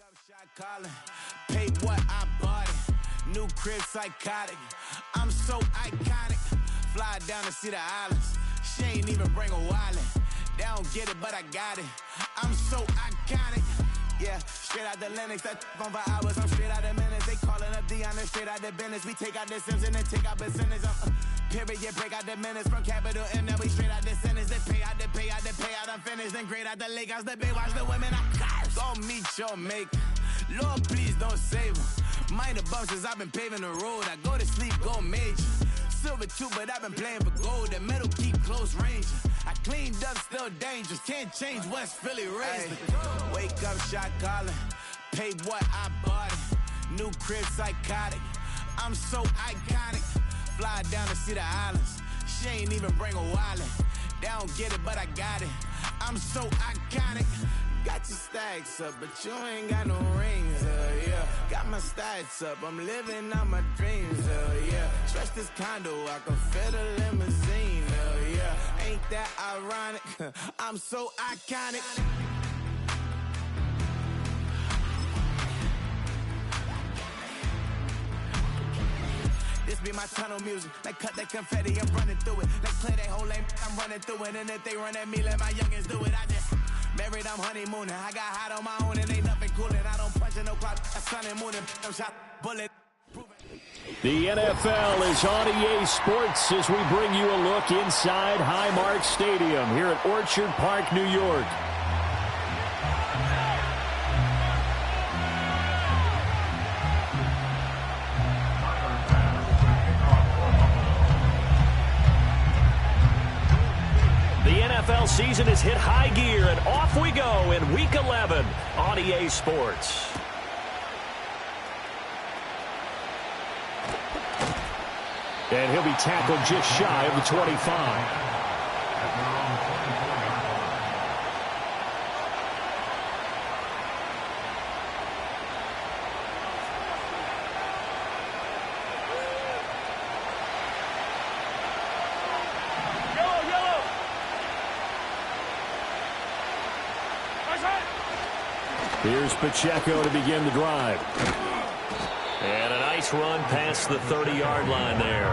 up shot calling, paid what I bought it. New crib psychotic, I'm so iconic. Fly down to see the islands, she ain't even bring a wallet. They don't get it, but I got it. I'm so iconic. Yeah, straight out the Linux, that phone for hours, I'm straight out the minutes. They calling up Dion, straight out the business. We take out the Sims and then take out percentage. Period, break out the minutes from capital M, now we straight out the sentence. They pay out, I'm finished. Then grade out the Lakers, the big watch the women, I curse. Go meet your maker, Lord, please don't save them. Minor bumps as I've been paving the road. I go to sleep, go major. Silver too, but I've been playing for gold. The metal keep close range. I cleaned up, still dangerous. Can't change West Philly raised. Wake up, shot calling. Paid what I bought it. New crib psychotic. I'm so iconic. Fly down to see the islands. She ain't even bring a wallet. They don't get it, but I got it. I'm so iconic. Got your stacks up, but you ain't got no rings, yeah. Got my stats up, I'm living out my dreams, yeah. Stretch this condo, I can fit a limousine, yeah. Ain't that ironic? I'm so iconic. This be my tunnel music. They cut that confetti, I'm running through it. They clear that whole lane, I'm running through it. And if they run at me, let my youngins do it. I just married, I'm honeymooning. I got hot on my own and ain't nothing coolin'. I don't punch in no clock, a sun and moon. I'm shot bullet. The NFL is on EA Sports as we bring you a look inside Highmark Stadium here at Orchard Park, New York. NFL season has hit high gear, and off we go in Week 11 on EA Sports. And he'll be tackled just shy of the 25. Here's Pacheco to begin the drive. And a nice run past the 30-yard line there.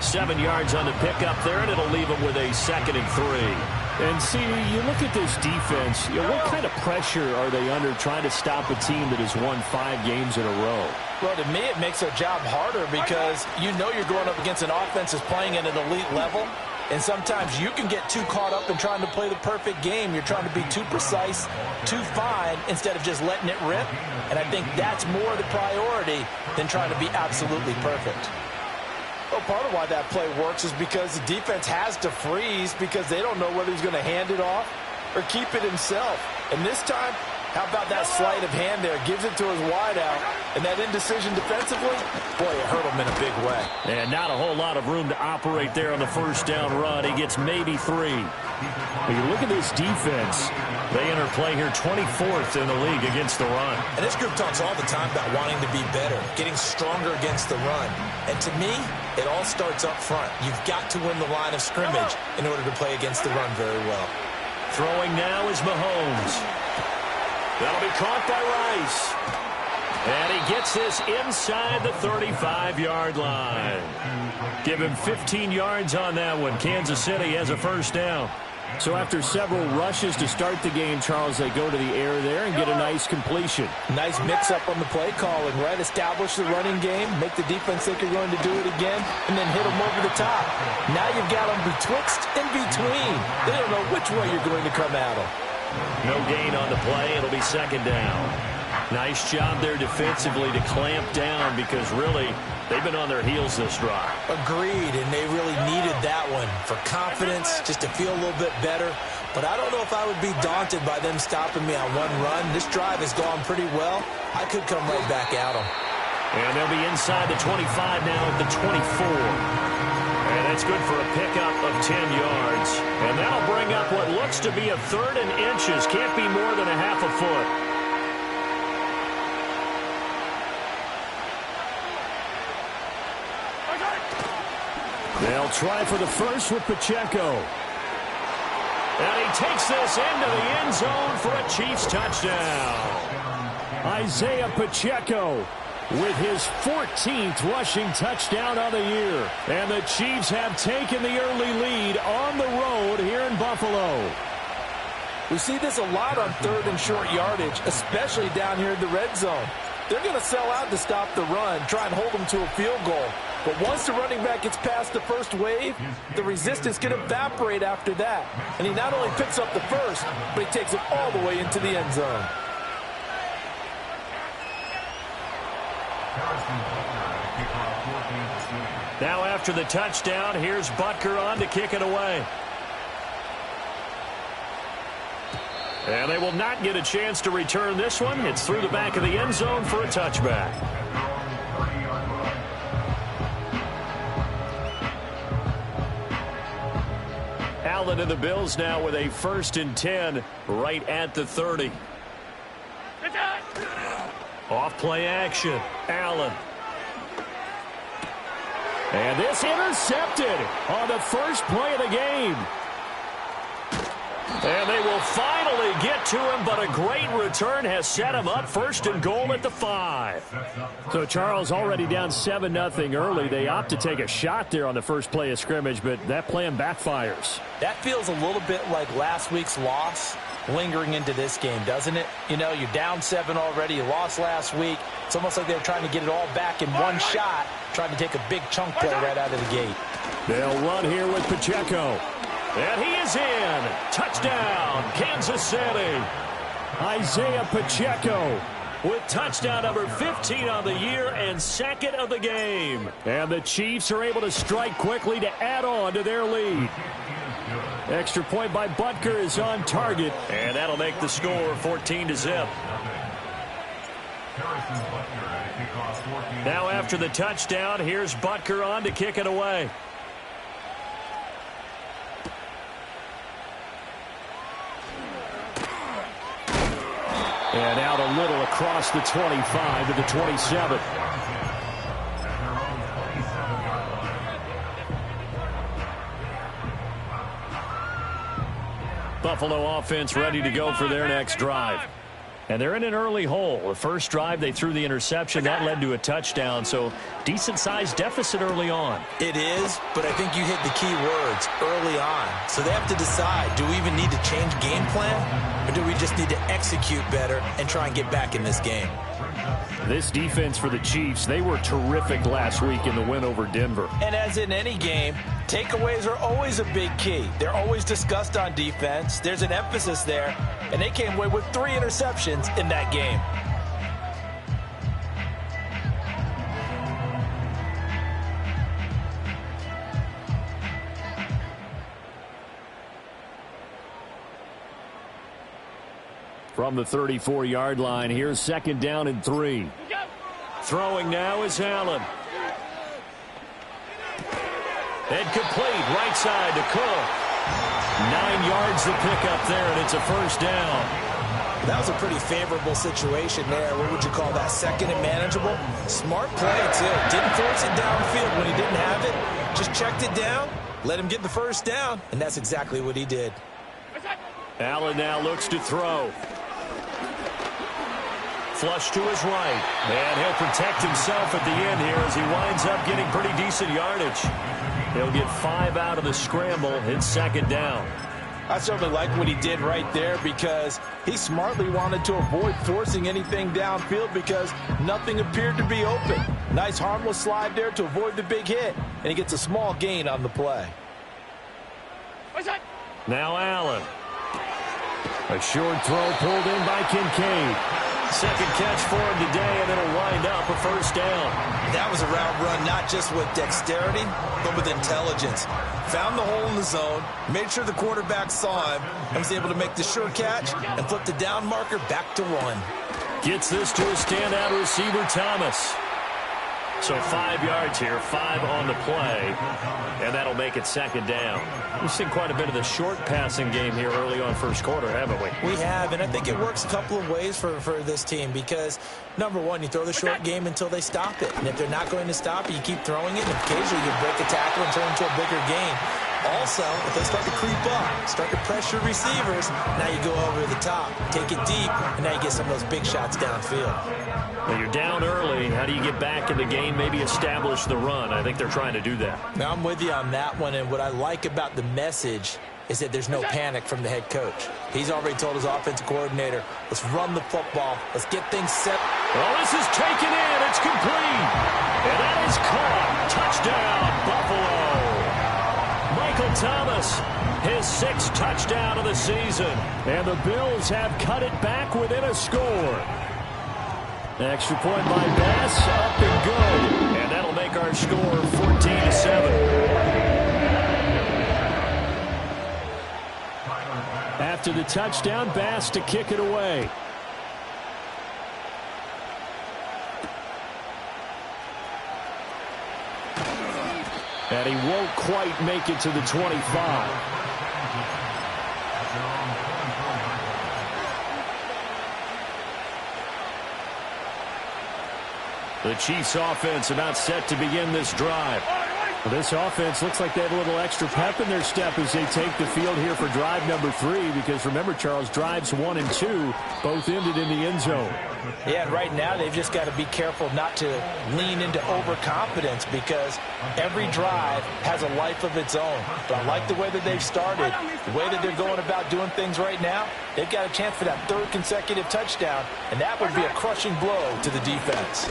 7 yards on the pickup there, and it'll leave him with a 2nd and 3. And see, you look at this defense, what kind of pressure are they under trying to stop a team that has won 5 games in a row? Well, to me, it makes their job harder because you know you're going up against an offense that's playing at an elite level. And sometimes you can get too caught up in trying to play the perfect game. You're trying to be too precise, too fine, instead of just letting it rip. And I think that's more the priority than trying to be absolutely perfect. Well, part of why that play works is because the defense has to freeze because they don't know whether he's going to hand it off or keep it himself. And this time, how about that sleight of hand there? Gives it to his wideout. And that indecision defensively, boy, it hurt him in a big way. And not a whole lot of room to operate there on the first down run. He gets maybe 3. But you look at this defense. They enter play here 24th in the league against the run. And this group talks all the time about wanting to be better, getting stronger against the run. And to me, it all starts up front. You've got to win the line of scrimmage in order to play against the run very well. Throwing now is Mahomes. That'll be caught by Rice. And he gets this inside the 35-yard line. Give him 15 yards on that one. Kansas City has a first down. So after several rushes to start the game, Charles, they go to the air there and get a nice completion. Nice mix-up on the play calling, right? Establish the running game, make the defense think you're going to do it again, and then hit them over the top. Now you've got them betwixt and between. They don't know which way you're going to come at them. No gain on the play. It'll be 2nd down. Nice job there defensively to clamp down because really they've been on their heels this drive. Agreed, and they really needed that one for confidence, just to feel a little bit better. But I don't know if I would be daunted by them stopping me on one run. This drive has gone pretty well. I could come right back at them. And they'll be inside the 25 now at the 24. And that's good for a pickup of 10 yards. And that'll bring up what looks to be a 3rd and inches. Can't be more than a half a foot. They'll try for the first with Pacheco. And he takes this into the end zone for a Chiefs touchdown. Isaiah Pacheco with his 14th rushing touchdown of the year. And the Chiefs have taken the early lead on the road here in Buffalo. We see this a lot on third and short yardage, especially down here in the red zone. They're going to sell out to stop the run, try and hold them to a field goal. But once the running back gets past the first wave, the resistance can evaporate after that. And he not only picks up the first, but he takes it all the way into the end zone. Now after the touchdown, here's Butker on to kick it away. And they will not get a chance to return this one. It's through the back of the end zone for a touchback. Allen and the Bills now with a 1st and 10 right at the 30. Off play action. Allen. And this intercepted on the first play of the game. And they will finally get to him, but a great return has set him up 1st and goal at the 5. So Charles already down 7-0 early. They opt to take a shot there on the first play of scrimmage, but that plan backfires. That feels a little bit like last week's loss lingering into this game, doesn't it? You know, you're down 7 already. You lost last week. It's almost like they're trying to get it all back in one shot, trying to take a big chunk play right out of the gate. They'll run here with Pacheco. And he is in. Touchdown, Kansas City. Isaiah Pacheco with touchdown number 15 on the year and 2nd of the game. And the Chiefs are able to strike quickly to add on to their lead. Extra point by Butker is on target, and that'll make the score 14-0. Now after the touchdown, here's Butker on to kick it away. And out a little across the 25 to the 27. Buffalo offense ready to go for their next drive. And they're in an early hole. The first drive, they threw the interception. That led to a touchdown, so decent-sized deficit early on. It is, but I think you hit the key words, early on. So they have to decide, do we even need to change game plan, or do we just need to execute better and try and get back in this game? This defense for the Chiefs, they were terrific last week in the win over Denver. And as in any game, takeaways are always a big key. They're always discussed on defense. There's an emphasis there, and they came away with 3 interceptions in that game. From the 34-yard line, here's 2nd down and 3. Throwing now is Allen. And complete, right side to Cook. 9 yards to pick up there, and it's a 1st down. That was a pretty favorable situation there. What would you call that? 2nd and manageable? Smart play, too. Didn't force it downfield when he didn't have it. Just checked it down, let him get the 1st down, and that's exactly what he did. Allen now looks to throw. Flush to his right. And he'll protect himself at the end here as he winds up getting pretty decent yardage. He'll get 5 out of the scramble. It's 2nd down. I certainly like what he did right there because he smartly wanted to avoid forcing anything downfield because nothing appeared to be open. Nice harmless slide there to avoid the big hit, and he gets a small gain on the play. Now Allen. A short throw pulled in by Kincaid. 2nd catch for him today, and it'll wind up a 1st down. That was a route run not just with dexterity, but with intelligence. Found the hole in the zone, made sure the quarterback saw him, and was able to make the sure catch and flip the down marker back to 1. Gets this to a standout receiver, Thomas. So 5 yards here, 5 on the play, and that'll make it 2nd down. We've seen quite a bit of the short passing game here early on 1st quarter, haven't we? We have, and I think it works a couple of ways for this team because, number one, you throw the short game until they stop it. And if they're not going to stop it, you keep throwing it, and occasionally you break a tackle and turn it into a bigger gain. Also, if they start to creep up, start to pressure receivers, now you go over the top, take it deep, and now you get some of those big shots downfield. Well, you're down early. How do you get back in the game, maybe establish the run? I think they're trying to do that. Now, I'm with you on that one, and what I like about the message is that there's no panic from the head coach. He's already told his offensive coordinator, let's run the football, let's get things set. Well, this is taken in. It's complete. And that is caught. Touchdown, Buffalo. Michael Thomas, his 6th touchdown of the season. And the Bills have cut it back within a score. Extra point by Bass, up and good. And that'll make our score 14-7. After the touchdown, Bass to kick it away. And he won't quite make it to the 25. The Chiefs offense about set to begin this drive. Well, this offense looks like they have a little extra pep in their step as they take the field here for drive number 3, because remember, Charles, drives 1 and 2 both ended in the end zone. Yeah, and right now they've just got to be careful not to lean into overconfidence, because every drive has a life of its own. But I like the way that they've started, the way that they're going about doing things right now. They've got a chance for that 3rd consecutive touchdown, and that would be a crushing blow to the defense.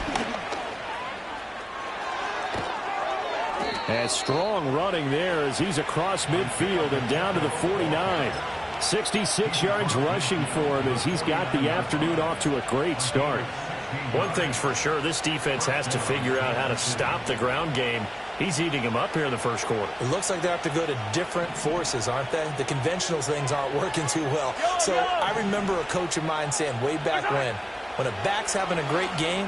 And strong running there as he's across midfield and down to the 49. 66 yards rushing for him as he's got the afternoon off to a great start. One thing's for sure, this defense has to figure out how to stop the ground game. He's eating them up here in the first quarter. It looks like they have to go to different forces, aren't they? The conventional things aren't working too well. So I remember a coach of mine saying way back when a back's having a great game,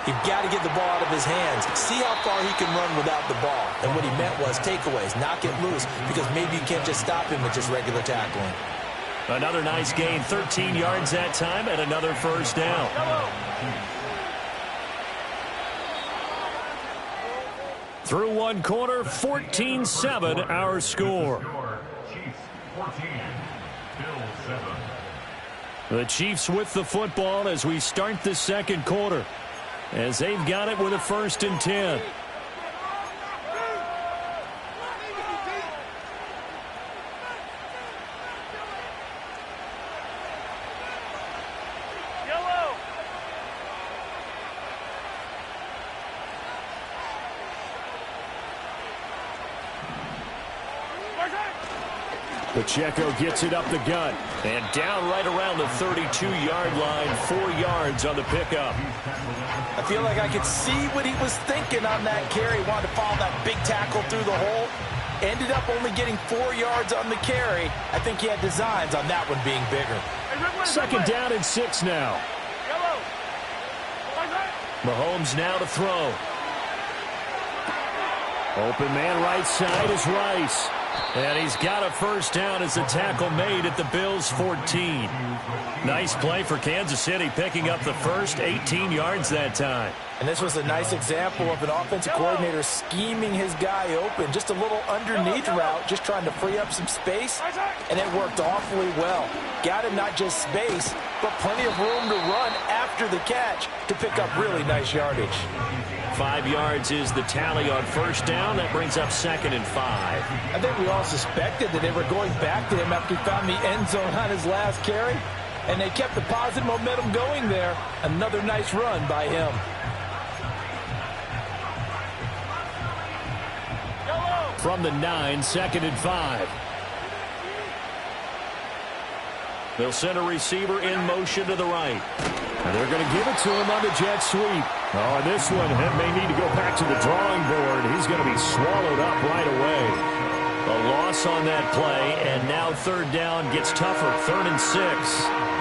you've got to get the ball out of his hands. See how far he can run without the ball. And what he meant was takeaways, knock it loose, because maybe you can't just stop him with just regular tackling. Another nice gain, 13 yards that time, and another first down. Through one quarter, 14-7 our score. The Chiefs with the football as we start the second quarter, as they've got it with a 1st and 10. Pacheco gets it up the gut and down right around the 32-yard line, 4 yards on the pickup. I feel like I could see what he was thinking on that carry. Wanted to follow that big tackle through the hole. Ended up only getting 4 yards on the carry. I think he had designs on that one being bigger. 2nd down and 6 now. Mahomes now to throw. Open man right side is Rice. And he's got a first down as the tackle made at the Bills' 14. Nice play for Kansas City, picking up the first, 18 yards that time. And this was a nice example of an offensive coordinator scheming his guy open. Just a little underneath route, just trying to free up some space. And it worked awfully well. Got him not just space, but plenty of room to run after the catch to pick up really nice yardage. 5 yards is the tally on first down. That brings up 2nd and 5. I think we all suspected that they were going back to him after he found the end zone on his last carry. And they kept the positive momentum going there. Another nice run by him. From the 9, 2nd and 5. They'll send a receiver in motion to the right. And they're going to give it to him on the jet sweep. Oh, and this one may need to go back to the drawing board. He's going to be swallowed up right away. A loss on that play, and now 3rd down gets tougher. 3rd and 6.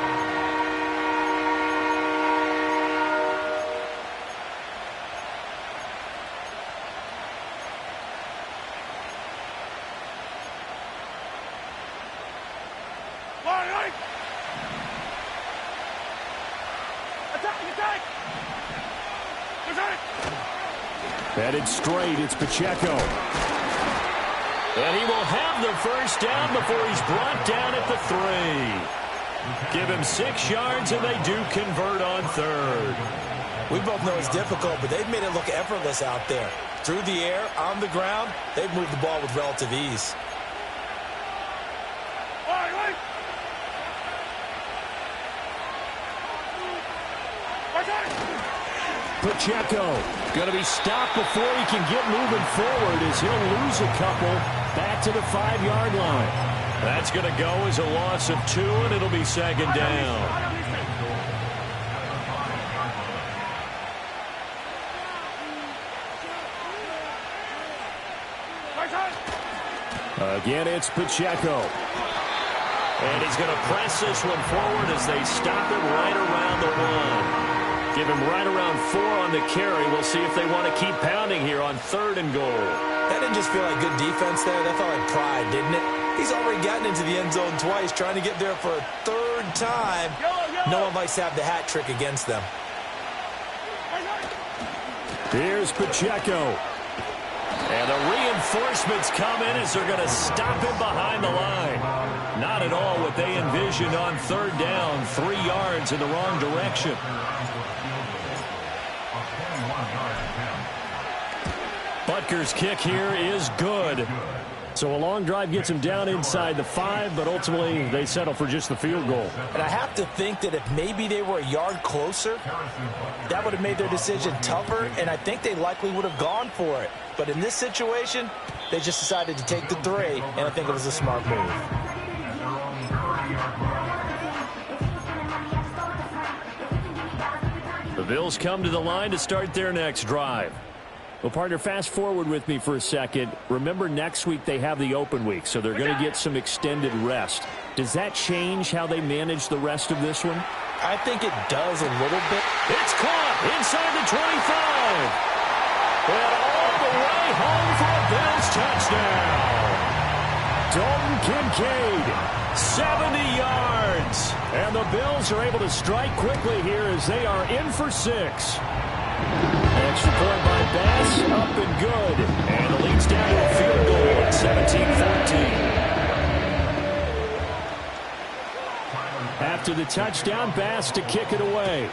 Headed straight, it's Pacheco. And he will have the first down before he's brought down at the 3. Give him 6 yards, and they do convert on 3rd. We both know it's difficult, but they've made it look effortless out there. Through the air, on the ground, they've moved the ball with relative ease. Pacheco going to be stopped before he can get moving forward as he'll lose a couple back to the 5-yard line. That's going to go as a loss of 2, and it'll be 2nd down. Again, it's Pacheco. And he's going to press this one forward as they stop it right around the 1. Give him right around 4 on the carry. We'll see if they want to keep pounding here on 3rd and goal. That didn't just feel like good defense there. That felt like pride, didn't it? He's already gotten into the end zone twice, trying to get there for a 3rd time. No one likes to have the hat trick against them. Here's Pacheco. And the reinforcements come in as they're going to stop him behind the line. Not at all what they envisioned on 3rd down. 3 yards in the wrong direction. Butker's kick here is good. So a long drive gets him down inside the 5, but ultimately they settle for just the field goal. And I have to think that if maybe they were a yard closer, that would have made their decision tougher, and I think they likely would have gone for it. But in this situation, they just decided to take the 3, and I think it was a smart move. The Bills come to the line to start their next drive. Well, partner, fast forward with me for a second. Remember, next week they have the open week, so they're going to get some extended rest. Does that change how they manage the rest of this one? I think it does a little bit. It's caught inside the 25. And all the way home for a Bills touchdown. Dalton Kincaid, 70 yards. And the Bills are able to strike quickly here as they are in for 6. Extra point by Bass, up and good. And the lead's down to a field goal at 17-14. After the touchdown, Bass to kick it away.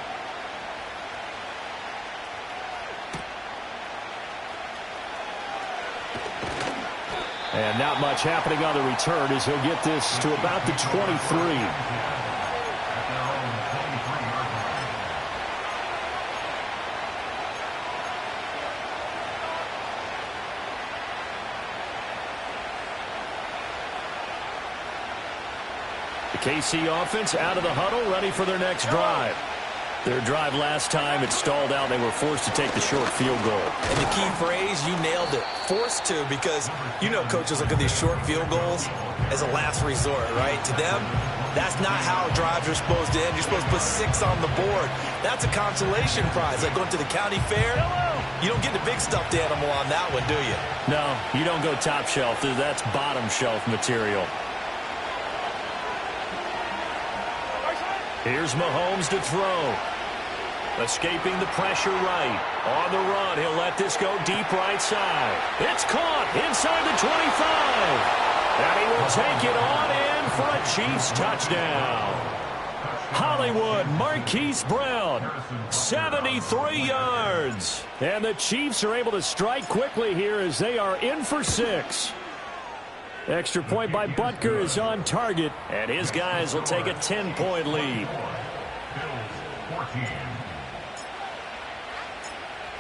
And not much happening on the return as he'll get this to about the 23. KC offense out of the huddle, ready for their next drive. Their drive last time, it stalled out. They were forced to take the short field goal. And the key phrase, you nailed it. Forced to, because you know coaches look at these short field goals as a last resort, right? To them, that's not how drives are supposed to end. You're supposed to put 6 on the board. That's a consolation prize, like going to the county fair. You don't get the big stuffed animal on that one, do you? No, you don't go top shelf. That's bottom shelf material. Here's Mahomes to throw. Escaping the pressure right. On the run, he'll let this go deep right side. It's caught inside the 25. And he will take it on in for a Chiefs touchdown. Hollywood, Marquise Brown, 73 yards. And the Chiefs are able to strike quickly here as they are in for 6. Extra point by Butker is on target, and his guys will take a 10-point lead.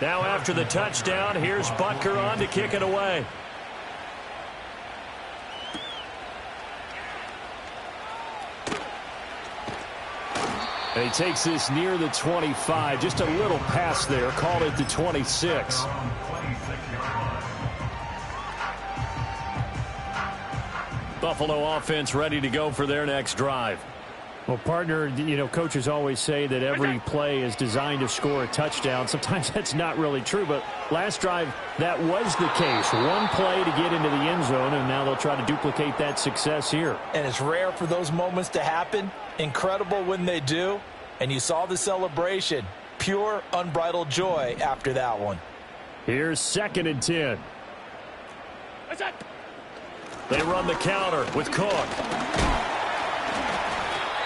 Now after the touchdown, here's Butker on to kick it away. And he takes this near the 25, just a little pass there, called it the 26. Buffalo offense ready to go for their next drive. Well, partner, you know, coaches always say that every play is designed to score a touchdown. Sometimes that's not really true, but last drive, that was the case. One play to get into the end zone, and now they'll try to duplicate that success here. And it's rare for those moments to happen. Incredible when they do. And you saw the celebration. Pure, unbridled joy after that one. Here's 2nd and 10. They run the counter with Cook.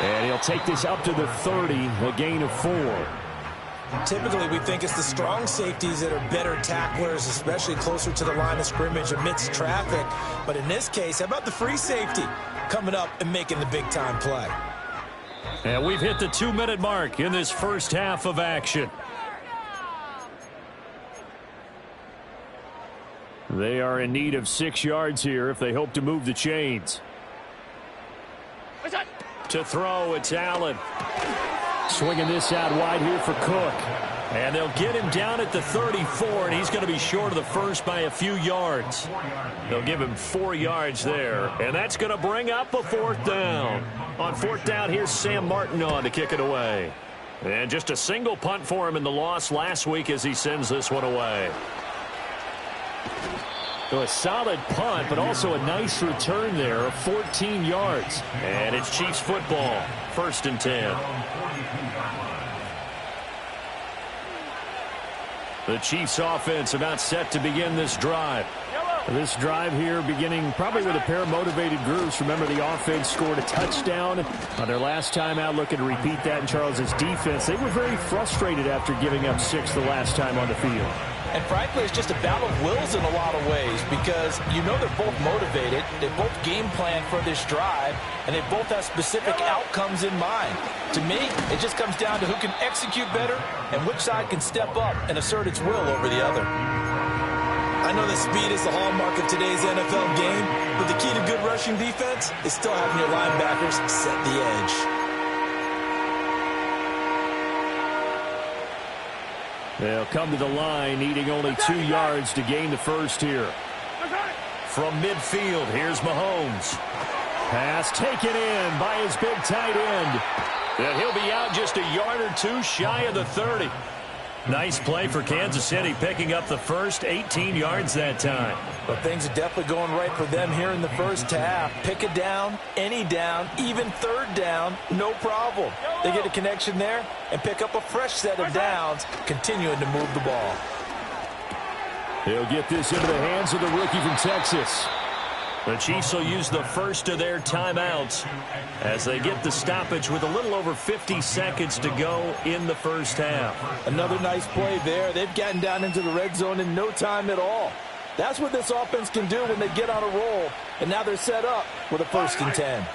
And he'll take this up to the 30, a gain of 4. Typically, we think it's the strong safeties that are better tacklers, especially closer to the line of scrimmage amidst traffic. But in this case, how about the free safety coming up and making the big-time play? And we've hit the 2-minute mark in this first half of action. They are in need of 6 yards here if they hope to move the chains. To throw, it's Allen. Swinging this out wide here for Cook. And they'll get him down at the 34, and he's going to be short of the first by a few yards. They'll give him 4 yards there, and that's going to bring up a 4th down. On 4th down, here's Sam Martin on to kick it away. And just a single punt for him in the loss last week as he sends this one away. So a solid punt, but also a nice return there of 14 yards. And it's Chiefs football, 1st and 10. The Chiefs offense about set to begin this drive. This drive here beginning probably with a pair of motivated groups. Remember, the offense scored a touchdown on their last time out, looking to repeat that in Charles's defense. They were very frustrated after giving up 6 the last time on the field. And frankly, it's just a battle of wills in a lot of ways because you know they're both motivated, they both game plan for this drive, and they both have specific outcomes in mind. To me, it just comes down to who can execute better and which side can step up and assert its will over the other. I know that speed is the hallmark of today's NFL game, but the key to good rushing defense is still having your linebackers set the edge. They'll come to the line, needing only 2 yards to gain the first here. From midfield, here's Mahomes. Pass taken in by his big tight end. And he'll be out just a yard or 2 shy of the 30. Nice play for Kansas City, picking up the first 18 yards that time. But things are definitely going right for them here in the first half. Pick a down, any down, even 3rd down, no problem. They get a connection there and pick up a fresh set of downs, continuing to move the ball. They'll get this into the hands of the rookie from Texas. The Chiefs will use the first of their timeouts as they get the stoppage with a little over 50 seconds to go in the first half. Another nice play there. They've gotten down into the red zone in no time at all. That's what this offense can do when they get on a roll. And now they're set up with a 1st and 10.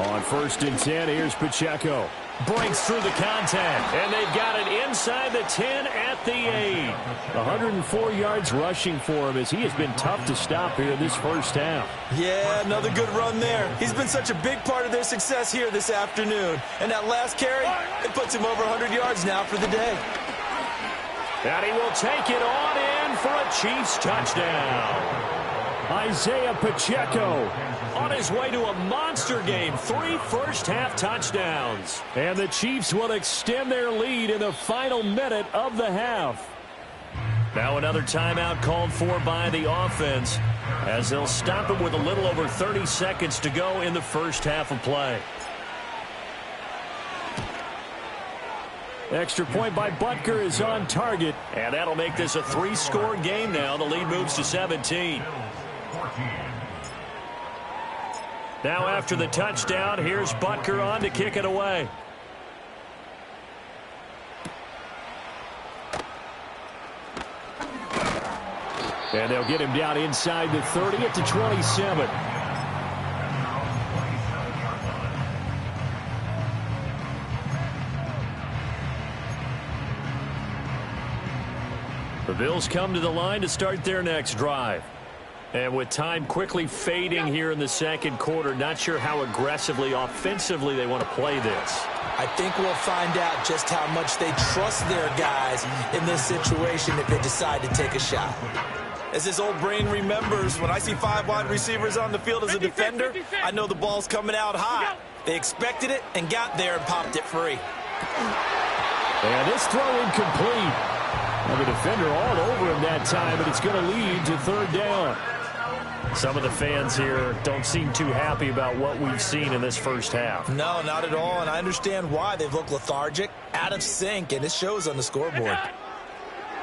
On 1st and 10, here's Pacheco. Breaks through the contact, and they've got it inside the 10 at the 8. 104 yards rushing for him as he has been tough to stop here in this first half. Yeah, another good run there. He's been such a big part of their success here this afternoon. And that last carry, it puts him over 100 yards now for the day. And he will take it on in for a Chiefs touchdown. Isaiah Pacheco on his way to a monster game. 3 first-half touchdowns. And the Chiefs will extend their lead in the final minute of the half. Now another timeout called for by the offense as they'll stop it with a little over 30 seconds to go in the first half of play. Extra point by Butker is on target. And that'll make this a 3-score game now. The lead moves to 17. Now after the touchdown, here's Butker on to kick it away. And they'll get him down inside the 30 at the 27. The Bills come to the line to start their next drive. And with time quickly fading here in the second quarter, not sure how aggressively, offensively they want to play this. I think we'll find out just how much they trust their guys in this situation if they decide to take a shot. As his old brain remembers, when I see 5 wide receivers on the field as a defender, I know the ball's coming out hot. They expected it and got there and popped it free. And this throw incomplete. Well, the defender all over him that time, but it's going to lead to 3rd down. Some of the fans here don't seem too happy about what we've seen in this first half. No, not at all, and I understand why. They've looked lethargic, out of sync, and it shows on the scoreboard.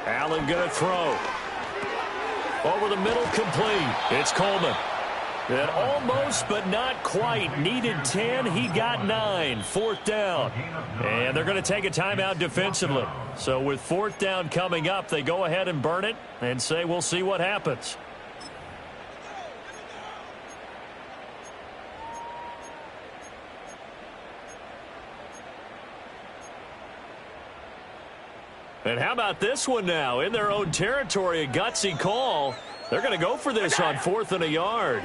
Allen going to throw. Over the middle, complete. It's Coleman. And almost, but not quite. Needed 10. He got 9. 4th down. And they're going to take a timeout defensively. So with 4th down coming up, they go ahead and burn it and say we'll see what happens. And how about this one now? In their own territory, a gutsy call. They're going to go for this on 4th and a yard.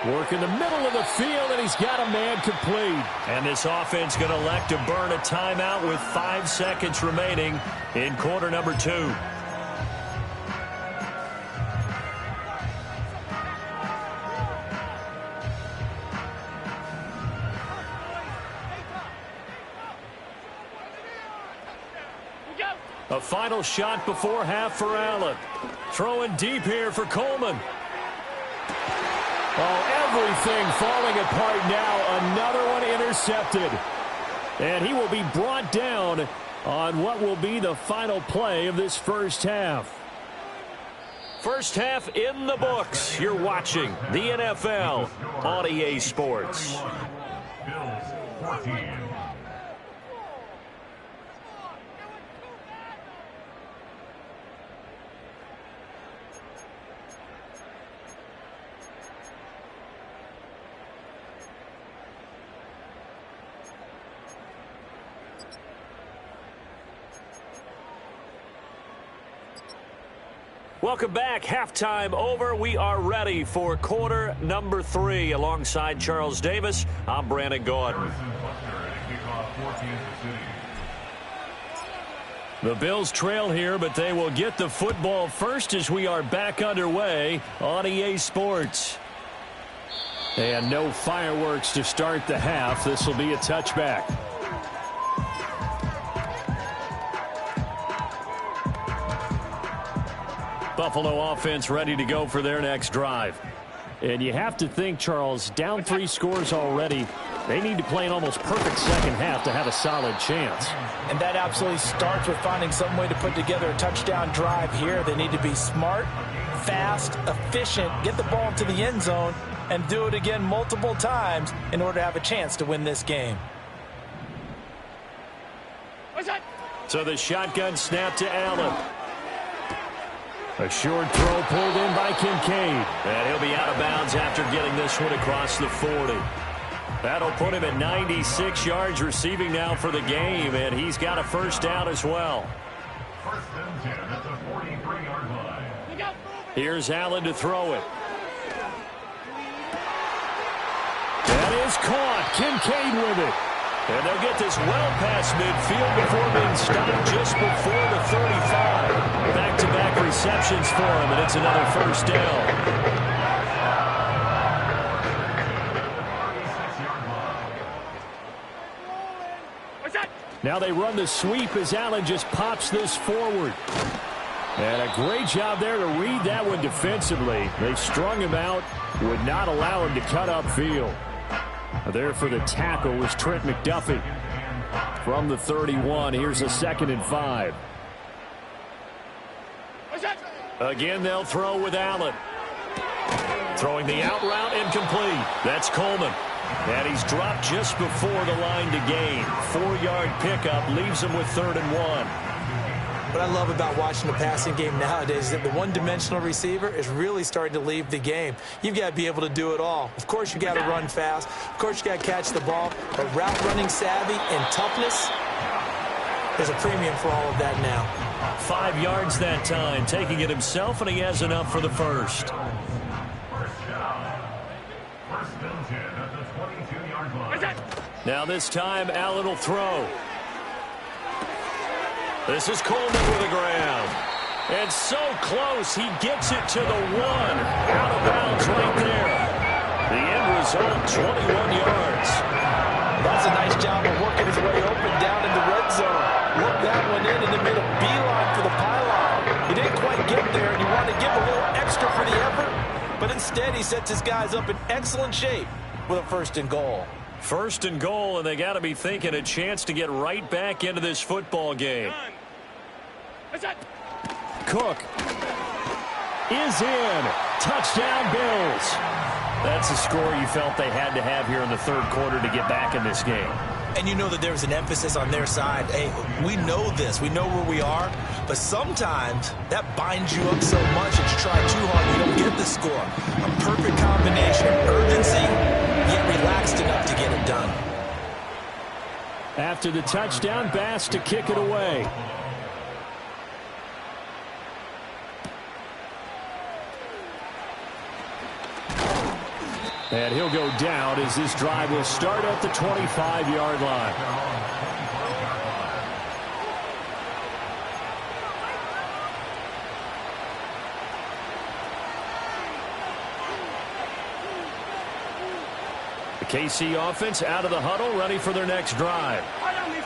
Work in the middle of the field, and he's got a man complete. And this offense going to elect to burn a timeout with 5 seconds remaining in quarter number 2. A final shot before half for Allen. Throwing deep here for Coleman. Oh, everything falling apart now. Another one intercepted. And he will be brought down on what will be the final play of this first half. First half in the books. You're watching the NFL on EA Sports. Bills 14. Welcome back. Halftime over. We are ready for quarter number 3. Alongside Charles Davis, I'm Brandon Gordon. The Bills trail here, but they will get the football first as we are back underway on EA Sports. And no fireworks to start the half. This will be a touchback. Buffalo offense ready to go for their next drive. And you have to think, Charles, down 3 scores already. They need to play an almost perfect second half to have a solid chance. And that absolutely starts with finding some way to put together a touchdown drive here. They need to be smart, fast, efficient, get the ball into the end zone, and do it again multiple times in order to have a chance to win this game. So the shotgun snap to Allen. A short throw pulled in by Kincaid. And he'll be out of bounds after getting this one across the 40. That'll put him at 96 yards receiving now for the game, and he's got a first down as well. First and 10 at the 43-yard line. Here's Allen to throw it. That is caught. Kincaid with it. And they'll get this well past midfield before being stopped just before the 35. Back-to-back receptions for him, and it's another first down. Now they run the sweep as Allen just pops this forward. And a great job there to read that one defensively. They strung him out, would not allow him to cut upfield. There for the tackle was Trent McDuffie. From the 31, here's a 2nd and 5. Again, they'll throw with Allen. Throwing the out route incomplete. That's Coleman. And he's dropped just before the line to gain. 4-yard pickup leaves him with 3rd and 1. What I love about watching the passing game nowadays is that the one-dimensional receiver is really starting to leave the game. You've got to be able to do it all. Of course, you got to run fast. Of course, you got to catch the ball. But route running savvy and toughness, there's a premium for all of that now. 5 yards that time, taking it himself, and he has enough for the first. First down. First and 10 at the 22-yard line. Now this time, Allen will throw. This is Coleman with the ground. And so close, he gets it to the 1. Out of bounds right there. The end result, 21 yards. That's a nice job of working his way open down in the red zone. Looked that one in and then made a beeline for the pylon. He didn't quite get there, and you want to give a little extra for the effort. But instead, he sets his guys up in excellent shape with a 1st and goal. 1st and goal, and they got to be thinking a chance to get right back into this football game. Cook. is in. Touchdown, Bills. That's a score you felt they had to have here in the third quarter to get back in this game. And you know that there's an emphasis on their side. Hey, we know this. We know where we are. But sometimes that binds you up so much that you try too hard, you don't get the score. A perfect combination of urgency, yet relaxed enough to get it done. After the touchdown, Bass to kick it away. And he'll go down as this drive will start at the 25-yard line. The KC offense out of the huddle, ready for their next drive.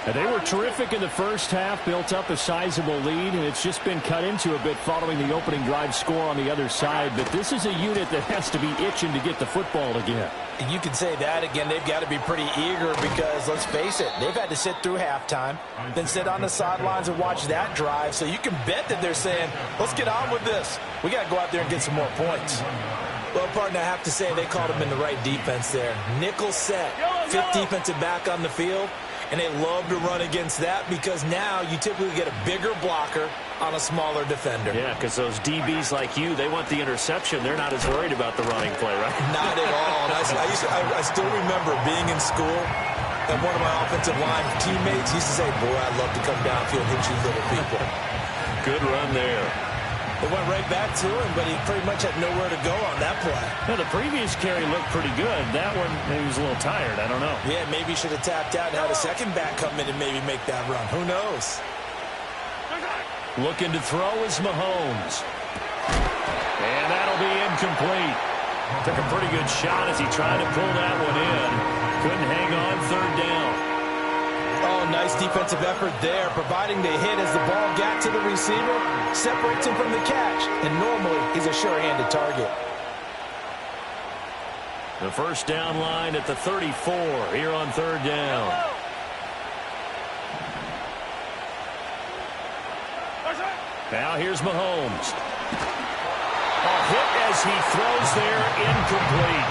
And they were terrific in the first half, built up a sizable lead, and it's just been cut into a bit following the opening drive score on the other side. But this is a unit that has to be itching to get the football again. You can say that again. They've got to be pretty eager because, let's face it, they've had to sit through halftime, then sit on the sidelines and watch that drive. So you can bet that they're saying, let's get on with this. We got to go out there and get some more points. Well, partner, I have to say they called him in the right defense there. Nickel set, fifth defensive back on the field. And they love to run against that because now you typically get a bigger blocker on a smaller defender. Yeah, because those DBs like you, they want the interception. They're not as worried about the running play, right? Not at all. And I still remember being in school, and one of my offensive line teammates used to say, boy, I'd love to come downfield and hit you little people. Good run there. It went right back to him, but he pretty much had nowhere to go on that play. Now, the previous carry looked pretty good. That one, maybe he was a little tired. I don't know. Yeah, maybe he should have tapped out and had a second back come in and maybe make that run. Who knows? Looking to throw is Mahomes. And that'll be incomplete. Took a pretty good shot as he tried to pull that one in. Couldn't hang on third down. Oh, nice defensive effort there, providing the hit as the ball got to the receiver, separates him from the catch, and normally he's a sure-handed target. The first down line at the 34 here on third down. Now here's Mahomes. A hit as he throws there, incomplete.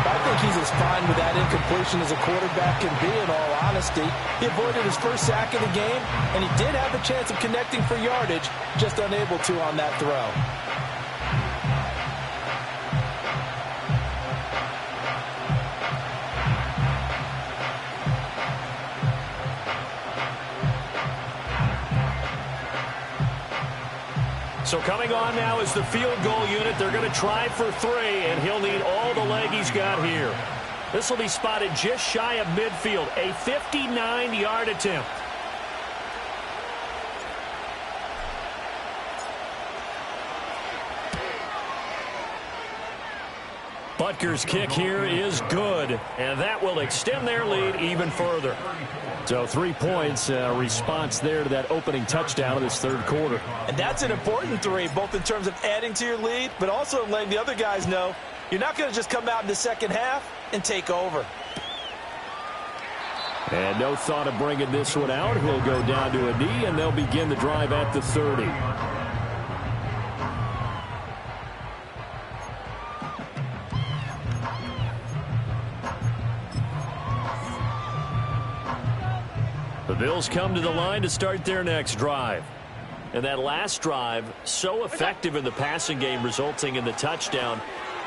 I think he's as fine with that incompletion as a quarterback can be, in all honesty. He avoided his first sack of the game, and he did have a chance of connecting for yardage, just unable to on that throw. So coming on now is the field goal unit. They're going to try for three, and he'll need all the leg he's got here. This will be spotted just shy of midfield, a 59-yard attempt. Butker's kick here is good, and that will extend their lead even further. So 3 points, response there to that opening touchdown of this third quarter. And that's an important three, both in terms of adding to your lead, but also letting the other guys know you're not going to just come out in the second half and take over. And no thought of bringing this one out. He'll go down to a knee, and they'll begin the drive at the 30. The Bills come to the line to start their next drive. And that last drive, so effective in the passing game, resulting in the touchdown.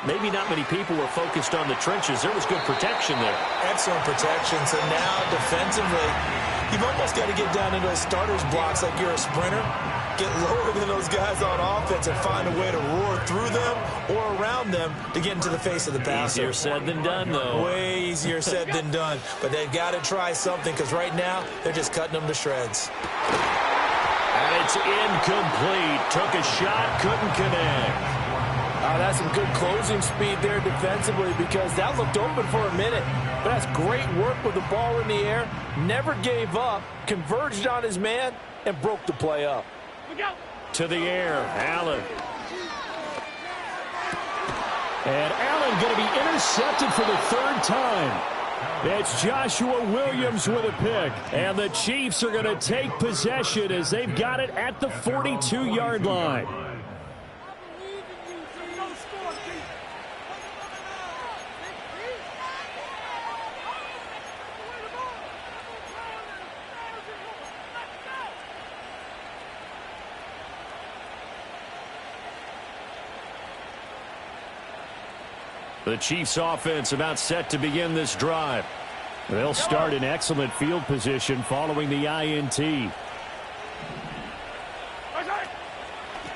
Maybe not many people were focused on the trenches. There was good protection there. Excellent protection. So now defensively, you've almost got to get down into those starters blocks like you're a sprinter. Get lower than those guys on offense and find a way to roar through them or around them to get into the face of the passer. Easier said than done, though. Way easier said than done. But they've got to try something because right now they're just cutting them to shreds. And it's incomplete. Took a shot, couldn't connect. That's some good closing speed there defensively because that looked open for a minute. But that's great work with the ball in the air. Never gave up, converged on his man, and broke the play up. To the air, Allen. And Allen going to be intercepted for the third time. It's Joshua Williams with a pick. And the Chiefs are going to take possession as they've got it at the 42-yard line. The Chiefs offense about set to begin this drive. They'll start in excellent field position following the INT.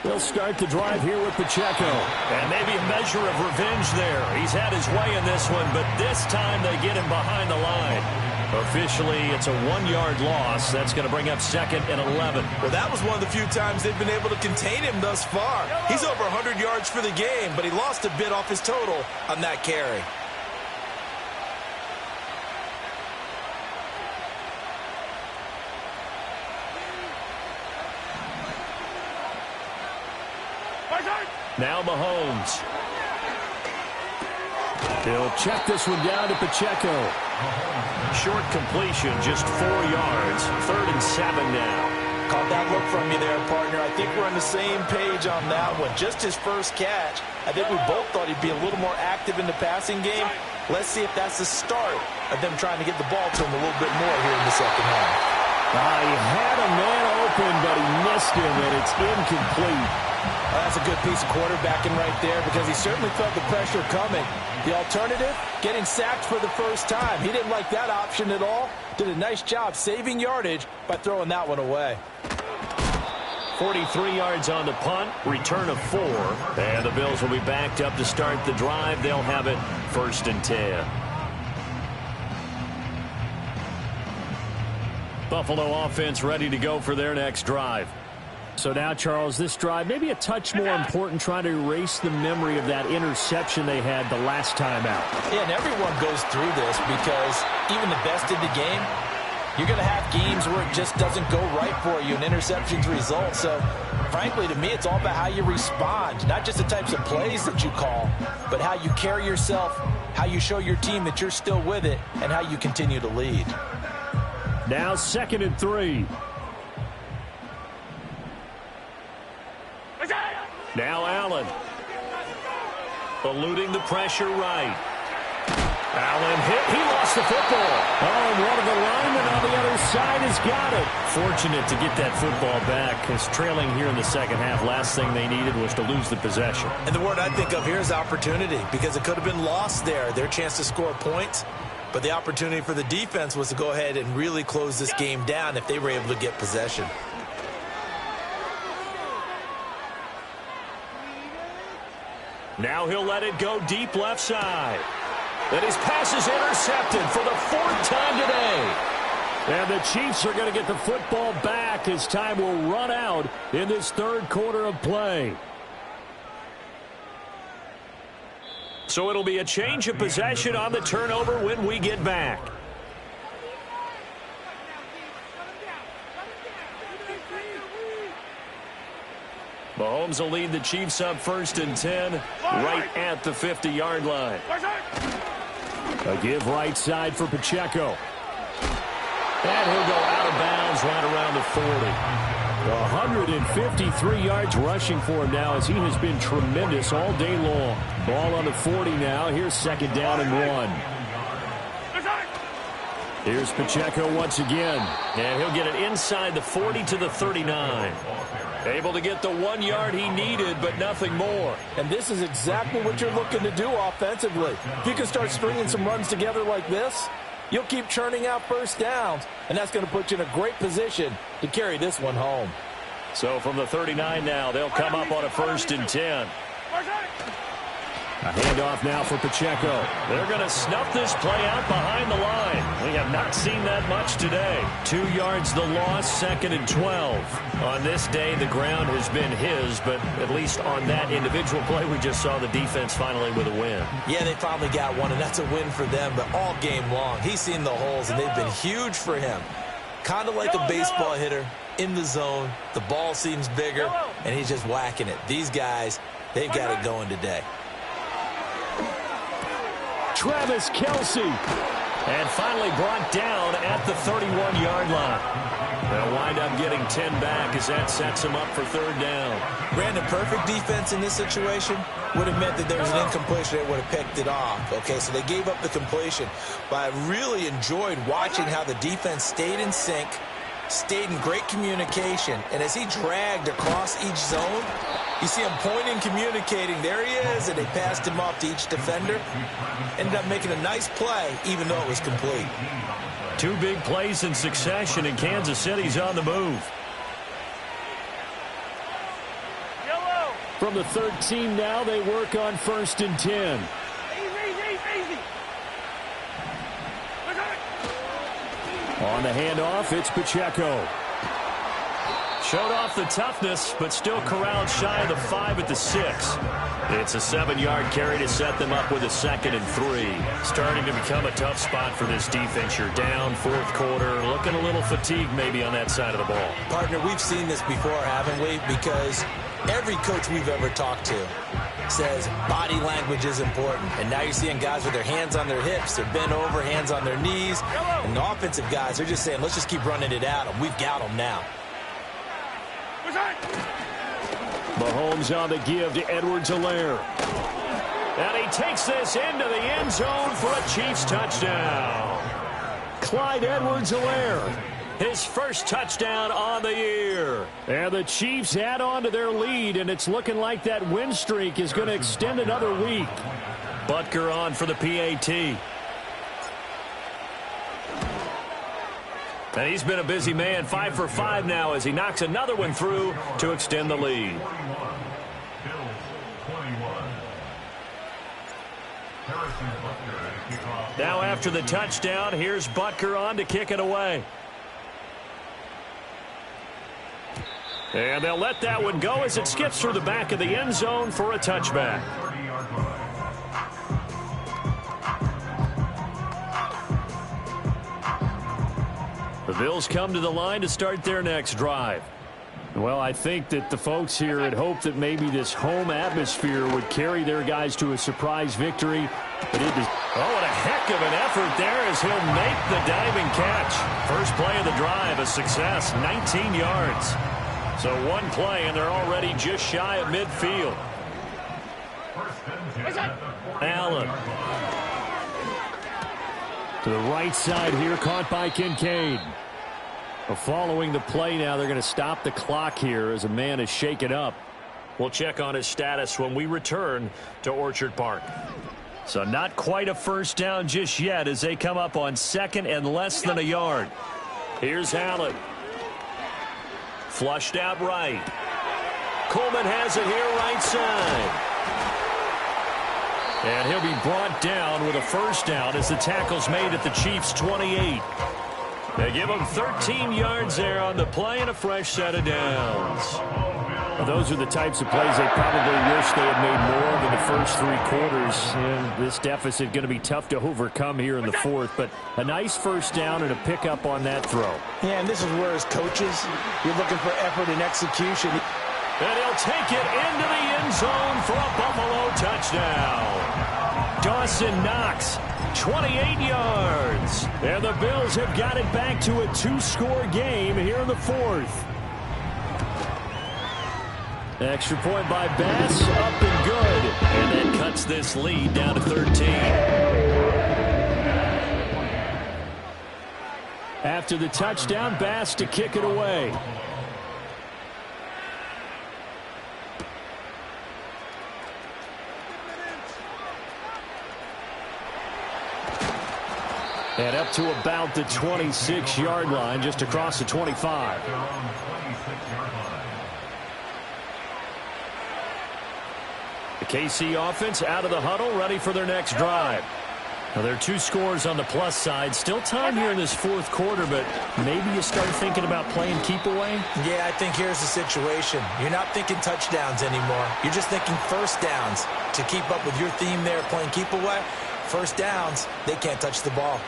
They'll start the drive here with Pacheco. And maybe a measure of revenge there. He's had his way in this one, but this time they get him behind the line. Officially, it's a 1-yard loss. That's going to bring up second and 11. Well, that was one of the few times they've been able to contain him thus far. He's over 100 yards for the game, but he lost a bit off his total on that carry. Now Mahomes. He'll check this one down to Pacheco. Short completion, just 4 yards. 3rd and 7 now. Caught that look from you there, partner. I think we're on the same page on that one. Just his first catch. I think we both thought he'd be a little more active in the passing game. Let's see if that's the start of them trying to get the ball to him a little bit more here in the second half. He had a man open, but he missed him, and it's incomplete. That's a good piece of quarterbacking right there because he certainly felt the pressure coming. The alternative, getting sacked for the first time. He didn't like that option at all. Did a nice job saving yardage by throwing that one away. 43 yards on the punt, return of 4. And the Bills will be backed up to start the drive. They'll have it 1st and 10. Buffalo offense ready to go for their next drive. So now, Charles, this drive maybe a touch more important, trying to erase the memory of that interception they had the last time out. Yeah, and everyone goes through this because even the best in the game, you're going to have games where it just doesn't go right for you and interceptions result. So, frankly, to me, it's all about how you respond, not just the types of plays that you call, but how you carry yourself, how you show your team that you're still with it, and how you continue to lead. Now 2nd and 3. Now Allen. Eluding the pressure right. Allen hit. He lost the football. Oh, and one of the linemen on the other side has got it. Fortunate to get that football back, because trailing here in the second half, last thing they needed was to lose the possession. And the word I think of here is opportunity, because it could have been lost there. Their chance to score points. But the opportunity for the defense was to go ahead and really close this game down if they were able to get possession. Now he'll let it go deep left side. And his pass is intercepted for the 4th time today. And the Chiefs are going to get the football back as time will run out in this 3rd quarter of play. So it'll be a change of possession on the turnover when we get back. Mahomes will lead the Chiefs up 1st and 10, right at the 50-yard line. A give right side for Pacheco. And he'll go out of bounds right around the 40. 153 yards rushing for him now, as he has been tremendous all day long. Ball on the 40 now. Here's 2nd down and 1. Here's Pacheco once again. And he'll get it inside the 40 to the 39. Able to get the 1 yard he needed, but nothing more. And this is exactly what you're looking to do offensively. If you can start stringing some runs together like this, you'll keep churning out first downs, and that's going to put you in a great position to carry this one home. So from the 39 now, they'll come up on a 1st and 10. A handoff now for Pacheco. They're going to snuff this play out behind the line. We have not seen that much today. 2 yards the loss, 2nd and 12. On this day, the ground has been his, but at least on that individual play, we just saw the defense finally with a win. Yeah, they finally got one, and that's a win for them, but all game long, he's seen the holes, and they've been huge for him. Kind of like a baseball hitter in the zone. The ball seems bigger, and he's just whacking it. These guys, they've got it going today. Travis Kelce. And finally brought down at the 31-yard line. They'll wind up getting 10 back as that sets them up for 3rd down. Brandon, perfect defense in this situation would have meant that there was an incompletion. They would have picked it off. Okay, so they gave up the completion. But I really enjoyed watching how the defense stayed in sync, stayed in great communication. And as he dragged across each zone, you see him pointing, communicating. There he is, and they passed him off to each defender. Ended up making a nice play, even though it was complete. 2 big plays in succession, and Kansas City's on the move. From the 13 now, they work on 1st and 10. On the handoff, it's Pacheco. Showed off the toughness, but still corralled shy of the 5 at the 6. It's a 7-yard carry to set them up with a 2nd and 3. Starting to become a tough spot for this defense. You're down 4th quarter, looking a little fatigued maybe on that side of the ball. Partner, we've seen this before, haven't we? Because every coach we've ever talked to says body language is important. And now you're seeing guys with their hands on their hips, they're bent over, hands on their knees. And the offensive guys, they're just saying, let's just keep running it at them. We've got them now. Mahomes on the give to Edwards-Helaire. And he takes this into the end zone for a Chiefs touchdown. Clyde Edwards-Helaire. His first touchdown on the year. And the Chiefs add on to their lead, and it's looking like that win streak is going to extend another week. Butker on for the PAT. And he's been a busy man, 5 for 5 now as he knocks another one through to extend the lead. Now after the touchdown, here's Butker on to kick it away. And they'll let that one go as it skips through the back of the end zone for a touchback. The Bills come to the line to start their next drive. Well, I think that the folks here had hoped that maybe this home atmosphere would carry their guys to a surprise victory. But it is. Oh, what a heck of an effort there as he'll make the diving catch. First play of the drive, a success, 19 yards. So one play, and they're already just shy of midfield. Allen. To the right side here, caught by Kincaid. Well, following the play now, they're going to stop the clock here as a man is shaken up. We'll check on his status when we return to Orchard Park. So not quite a first down just yet as they come up on 2nd and less than a yard. Here's Allen. Flushed out right. Coleman has it here right side. And he'll be brought down with a first down as the tackle's made at the Chiefs' 28. They give him 13 yards there on the play and a fresh set of downs. Well, those are the types of plays they probably wish they had made more of in the first 3 quarters. And this deficit going to be tough to overcome here in the 4th. But a nice first down and a pickup on that throw. Yeah, and this is where as coaches, you're looking for effort and execution. And he'll take it into the end zone for a Buffalo touchdown. Dawson Knox, 28 yards. And the Bills have got it back to a 2-score game here in the 4th. Extra point by Bass, up and good. And that cuts this lead down to 13. After the touchdown, Bass to kick it away. And up to about the 26-yard line, just across the 25. The KC offense out of the huddle, ready for their next drive. Now, there are 2 scores on the plus side. Still time here in this 4th quarter, but maybe you start thinking about playing keep away? Yeah, I think here's the situation. You're not thinking touchdowns anymore. You're just thinking first downs. To keep up with your theme there, playing keep away, first downs, they can't touch the ball.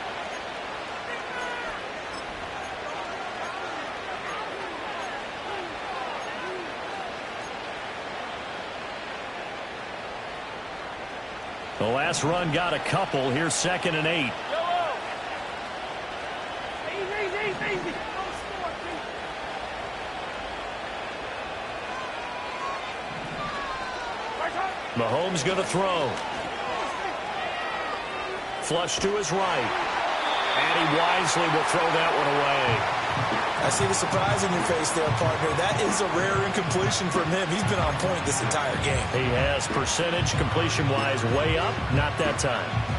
The last run got a couple. Here's 2nd and 8. Mahomes going to throw. Flush to his right. And he wisely will throw that one away. I see the surprise in your face there, partner. That is a rare incompletion from him. He's been on point this entire game. He has percentage completion-wise way up, not that time.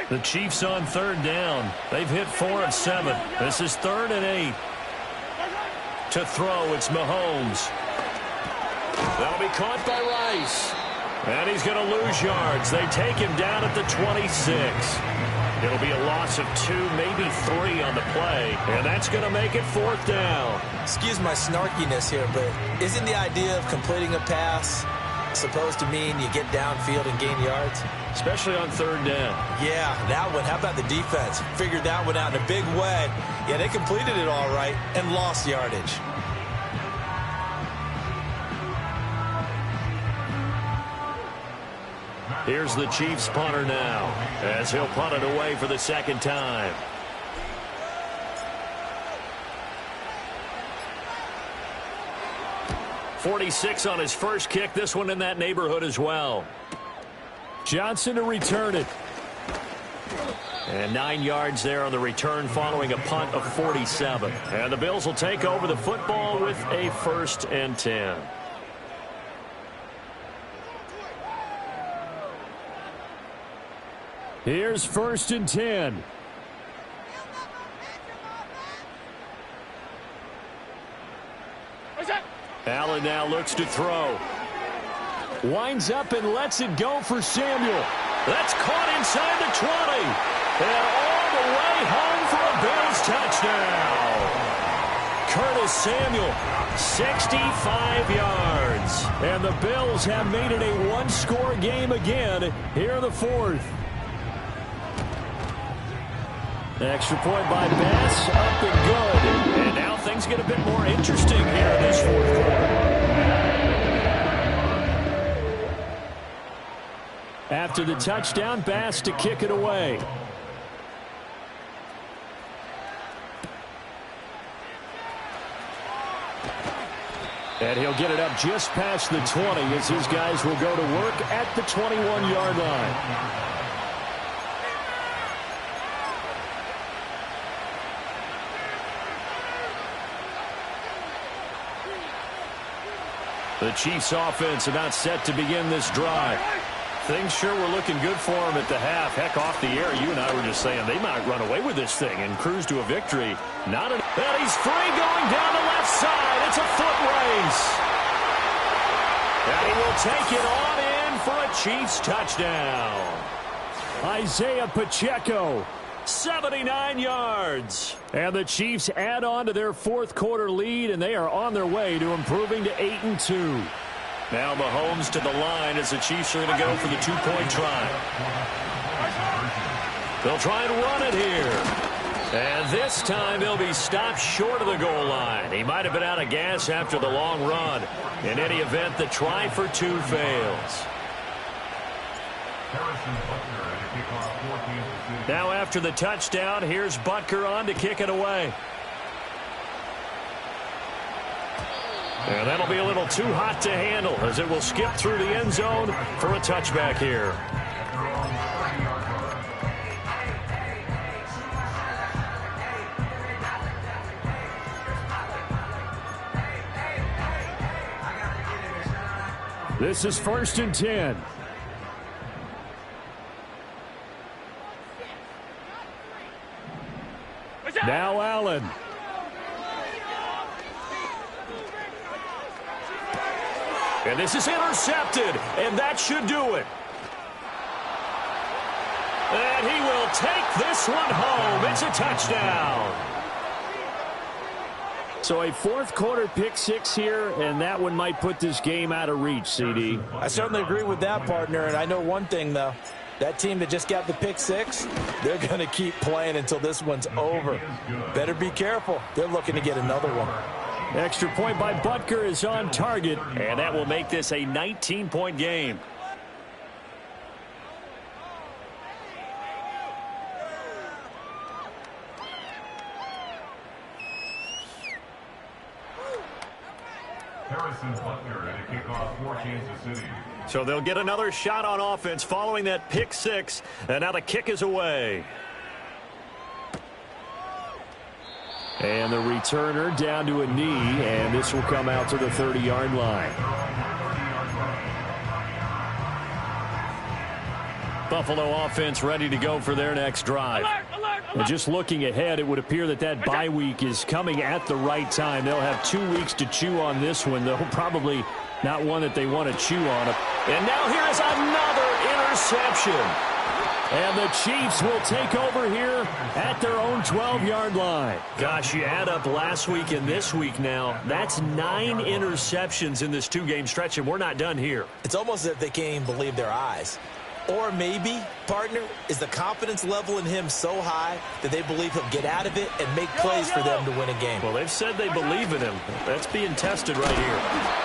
The Chiefs on third down. They've hit 4 of 7. This is 3rd and 8. To throw, it's Mahomes. That'll be caught by Rice. And he's going to lose yards. They take him down at the 26. It'll be a loss of 2, maybe 3 on the play. And that's going to make it 4th down. Excuse my snarkiness here, but isn't the idea of completing a pass supposed to mean you get downfield and gain yards? Especially on 3rd down. Yeah, that one. How about the defense? Figured that one out in a big way. Yeah, they completed it all right and lost yardage. Here's the Chiefs punter now, as he'll punt it away for the 2nd time. .46 on his first kick. This one in that neighborhood as well. Johnson to return it. And 9 yards there on the return following a punt of 47. And the Bills will take over the football with a 1st and 10. Here's 1st and 10. Allen now looks to throw. Winds up and lets it go for Samuel. That's caught inside the 20. And all the way home for a Bills touchdown. Curtis Samuel, 65 yards. And the Bills have made it a one-score game again here in the 4th. Extra point by Bass, up and good. And now things get a bit more interesting here in this 4th quarter. After the touchdown, Bass to kick it away. And he'll get it up just past the 20 as his guys will go to work at the 21-yard line. The Chiefs offense about set to begin this drive. Things sure were looking good for them at the half. Heck, off the air, you and I were just saying they might run away with this thing and cruise to a victory. Not an... And he's free going down the left side. It's a foot race. And he will take it on in for a Chiefs touchdown. Isaiah Pacheco. 79 yards. And the Chiefs add on to their 4th quarter lead, and they are on their way to improving to 8-2. Now Mahomes to the line as the Chiefs are going to go for the 2-point try. They'll try and run it here. And this time he'll be stopped short of the goal line. He might have been out of gas after the long run. In any event, the try for 2 fails. Now after the touchdown, here's Butker on to kick it away. And that'll be a little too hot to handle as it will skip through the end zone for a touchback here. This is 1st and 10. Now Allen. And this is intercepted, and that should do it. And he will take this one home. It's a touchdown. So a 4th quarter pick 6 here, and that one might put this game out of reach, CD. I certainly agree with that, partner, and I know one thing, though. That team that just got the pick 6, they're going to keep playing until this one's over. Better be careful. They're looking to get another one. Extra point by Butker is on target. And that will make this a 19-point game. Harrison Butker to kick off for Kansas City. So they'll get another shot on offense following that pick six, and now the kick is away. And the returner down to a knee, and this will come out to the 30-yard line. Buffalo offense ready to go for their next drive. And just looking ahead, it would appear that that bye week is coming at the right time. They'll have 2 weeks to chew on this one, though probably not one that they want to chew on. And now here's another interception. And the Chiefs will take over here at their own 12-yard line. Gosh, you add up last week and this week now. That's 9 interceptions in this 2-game stretch, and we're not done here. It's almost as if they can't even believe their eyes. Or maybe, partner, is the confidence level in him so high that they believe he'll get out of it and make plays for them to win a game. Well, they've said they believe in him. That's being tested right here.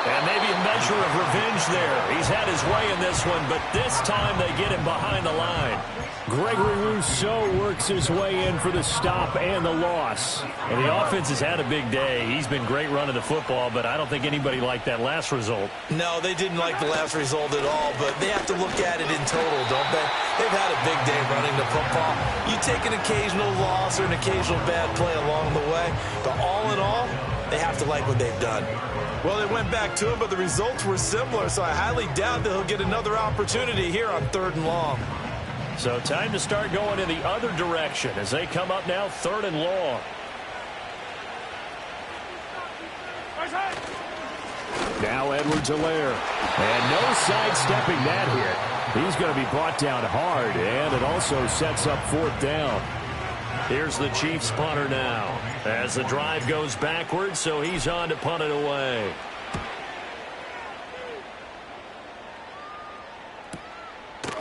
And maybe a measure of revenge there. He's had his way in this one, but this time they get him behind the line. Gregory Rousseau works his way in for the stop and the loss. And the offense has had a big day. He's been great running the football, but I don't think anybody liked that last result. No, they didn't like the last result at all, but they have to look at it in total, don't they? They've had a big day running the football. You take an occasional loss or an occasional bad play along the way, but all in all, they have to like what they've done. Well, they went back to him, but the results were similar, so I highly doubt that he'll get another opportunity here on 3rd and long. So time to start going in the other direction as they come up now 3rd and long. Now Edwards-Helaire. And no sidestepping that hit. He's going to be brought down hard, and it also sets up 4th down. Here's the Chiefs punter now as the drive goes backwards, so he's on to punt it away.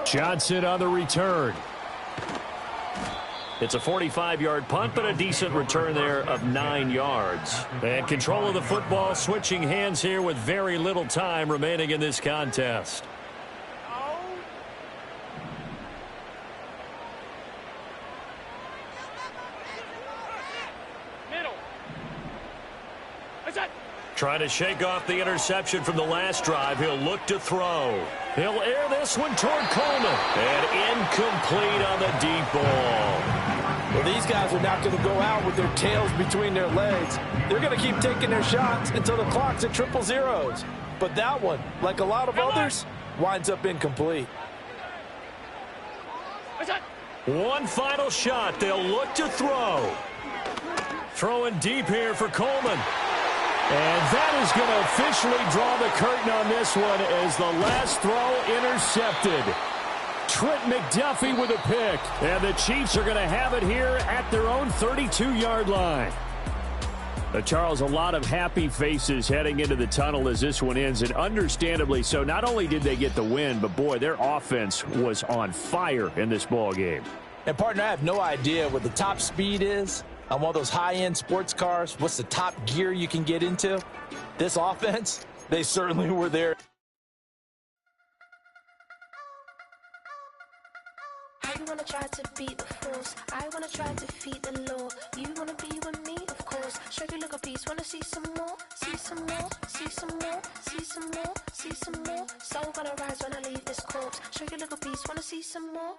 Johnson on the return. It's a 45-yard punt, but a decent return there of 9 yards. And control of the football, switching hands here with very little time remaining in this contest. Trying to shake off the interception from the last drive. He'll look to throw. He'll air this one toward Coleman. And incomplete on the deep ball. Well, these guys are not going to go out with their tails between their legs. They're going to keep taking their shots until the clock's at 000. But that one, like a lot of others, winds up incomplete. One final shot. They'll look to throw. Throwing deep here for Coleman. And that is going to officially draw the curtain on this one as the last throw intercepted. Trent McDuffie with a pick. And the Chiefs are going to have it here at their own 32-yard line. Charles, a lot of happy faces heading into the tunnel as this one ends, and understandably so. Not only did they get the win, but boy, their offense was on fire in this ball game. And partner, I have no idea what the top speed is on one of those high-end sports cars. What's the top gear you can get into? This offense, they certainly were there. I wanna try to beat the force. I wanna try to defeat the law. You wanna be with me, of course. Show you look a piece. Wanna see some more? See some more? See some more? See some more? See some more? Soul gonna rise when I leave this corpse. Show you look a piece. Wanna see some more?